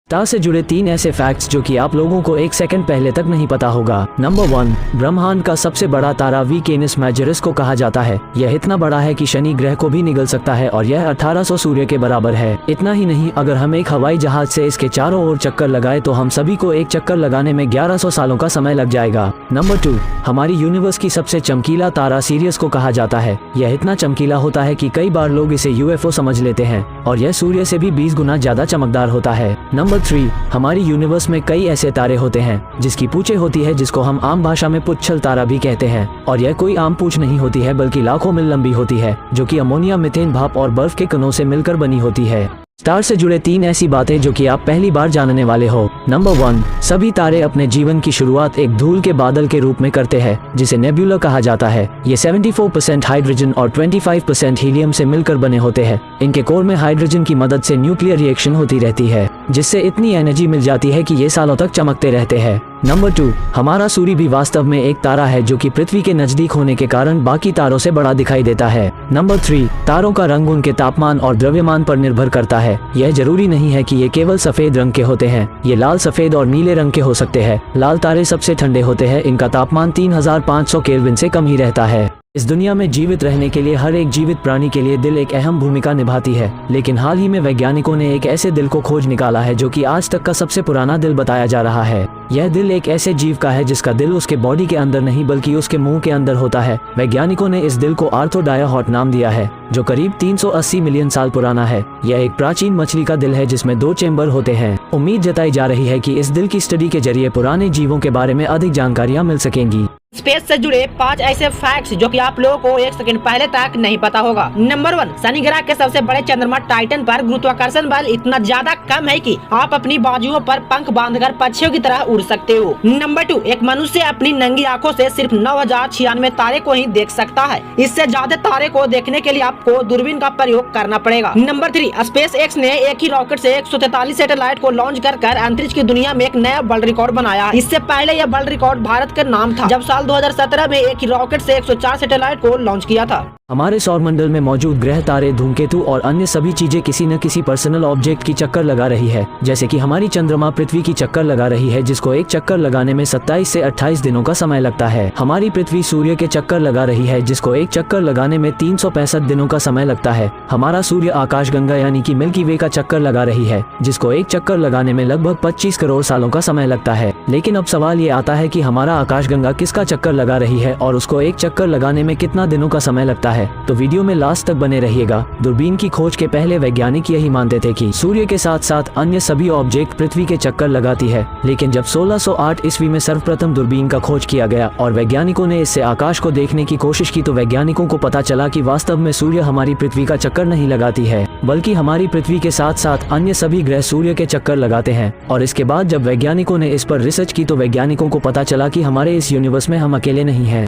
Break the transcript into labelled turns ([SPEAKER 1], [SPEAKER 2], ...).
[SPEAKER 1] Star से जुड़े 3 ऐसे फैक्ट्स जो कि आप लोगों को 1 सेकंड पहले तक नहीं पता होगा। नंबर 1, ब्रह्मांड का सबसे बड़ा तारा वी केनिस मेजरस को कहा जाता है। यह इतना बड़ा है कि शनि ग्रह को भी निगल सकता है और यह 1800 सूर्य के बराबर है। इतना ही नहीं, अगर हम एक हवाई जहाज से इसके चारों ओर चक्कर लगाए तो हम सभी को एक चक्कर लगाने में 1100 सालों का समय लग जाएगा। नंबर 2, हमारी यूनिवर्स की सबसे चमकीला तारा सीरियस को कहा जाता है। यह इतना चमकीला होता है कि कई बार लोग इसे यूएफओ समझ लेते हैं और यह सूर्य से भी 20 गुना ज्यादा चमकदार होता है। नंबर 3, हमारी यूनिवर्स में कई ऐसे तारे होते हैं जिसकी पूंछें होती है, जिसको हम आम भाषा में पुच्छल तारा भी कहते हैं। और यह कोई आम पूंछ नहीं होती है बल्कि लाखों मील लंबी होती है, जो कि अमोनिया, मीथेन भाप और बर्फ के कणों से मिलकर बनी होती है। स्टार से जुड़े 3 ऐसी बातें जो कि आप पहली बार जानने वाले हो। नंबर 1, सभी तारे अपने जीवन की शुरुआत एक धूल के बादल के रूप में करते हैं जिसे नेब्यूला कहा जाता है। ये 74% हाइड्रोजन और 25% हीलियम से मिलकर बने होते हैं। इनके कोर में हाइड्रोजन की मदद से न्यूक्लियर रिएक्शन होती रहती है, जिससे इतनी एनर्जी मिल जाती है कि ये सालों तक चमकते रहते हैं। नंबर 2, हमारा सूर्य भी वास्तव में एक तारा है जो कि पृथ्वी के नजदीक होने के कारण बाकी तारों से बड़ा दिखाई देता है। नंबर 3, तारों का रंग उनके तापमान और द्रव्यमान पर निर्भर करता है। यह जरूरी नहीं है कि ये केवल सफेद रंग के होते हैं, ये लाल, सफेद और नीले रंग के हो सकते हैं। लाल तारे सबसे ठंडे होते हैं, इनका तापमान 3500 केल्विन से कम ही रहता है। इस दुनिया में जीवित रहने के लिए हर एक जीवित प्राणी के लिए दिल एक अहम भूमिका निभाती है, लेकिन हाल ही में वैज्ञानिकों ने एक ऐसे दिल को खोज निकाला है जो कि आज तक का सबसे पुराना दिल बताया जा रहा है। यह दिल एक ऐसे जीव का है जिसका दिल उसके बॉडी के अंदर नहीं बल्कि उसके मुंह के अंदर होता है। वैज्ञानिकों ने इस दिल को आर्थोडायाहॉट नाम दिया है, जो करीब 380 मिलियन साल पुराना है। यह एक प्राचीन मछली का दिल है जिसमें 2 चेंबर होते हैं। उम्मीद जताई जा रही है कि इस दिल की स्टडी के जरिए पुराने जीवों के बारे में अधिक जानकारियाँ मिल सकेंगी।
[SPEAKER 2] स्पेस से जुड़े 5 ऐसे फैक्ट्स जो कि आप लोगों को 1 सेकंड पहले तक नहीं पता होगा। नंबर 1, शनि ग्रह के सबसे बड़े चंद्रमा टाइटन पर गुरुत्वाकर्षण बल इतना ज्यादा कम है कि आप अपनी बाजुओं पर पंख बांधकर पक्षियों की तरह उड़ सकते हो। नंबर 2, एक मनुष्य अपनी नंगी आंखों से सिर्फ 9096 तारे को ही देख सकता है। इससे ज्यादा तारे को देखने के लिए आपको दूरबीन का प्रयोग करना पड़ेगा। नंबर 3, स्पेस एक्स ने एक ही रॉकेट से 143 सैटेलाइट को लॉन्च कर अंतरिक्ष की दुनिया में एक नया वर्ल्ड रिकॉर्ड बनाया। इससे पहले यह वर्ल्ड रिकॉर्ड भारत का नाम था, जब साल 2017 में एक ही रॉकेट से 104 सैटेलाइट को लॉन्च किया था।
[SPEAKER 1] हमारे सौरमंडल में मौजूद ग्रह, तारे, धूमकेतु और अन्य सभी चीजें किसी न किसी पर्सनल ऑब्जेक्ट की चक्कर लगा रही है। जैसे कि हमारी चंद्रमा पृथ्वी की चक्कर लगा रही है, जिसको एक चक्कर लगाने में 27 से 28 दिनों का समय लगता है। हमारी पृथ्वी सूर्य के चक्कर लगा रही है, जिसको एक चक्कर लगाने में 365 दिनों का समय लगता है। हमारा सूर्य आकाशगंगा यानी कि मिल्की वे का चक्कर लगा रही है, जिसको एक चक्कर लगाने में लगभग 25 करोड़ सालों का समय लगता है। लेकिन अब सवाल ये आता है कि हमारा आकाशगंगा किसका चक्कर लगा रही है और उसको एक चक्कर लगाने में कितना दिनों का समय लगता है। तो वीडियो में लास्ट तक बने रहिएगा। दूरबीन की खोज के पहले वैज्ञानिक यही मानते थे कि सूर्य के साथ साथ अन्य सभी ऑब्जेक्ट पृथ्वी के चक्कर लगाती है। लेकिन जब 1608 ईस्वी में सर्वप्रथम दूरबीन का खोज किया गया और वैज्ञानिकों ने इससे आकाश को देखने की कोशिश की, तो वैज्ञानिकों को पता चला कि वास्तव में सूर्य हमारी पृथ्वी का चक्कर नहीं लगाती है, बल्कि हमारी पृथ्वी के साथ साथ अन्य सभी ग्रह सूर्य के चक्कर लगाते हैं। और इसके बाद जब वैज्ञानिकों ने इस पर रिसर्च की तो वैज्ञानिकों को पता चला कि हमारे इस यूनिवर्स में हम अकेले नहीं हैं।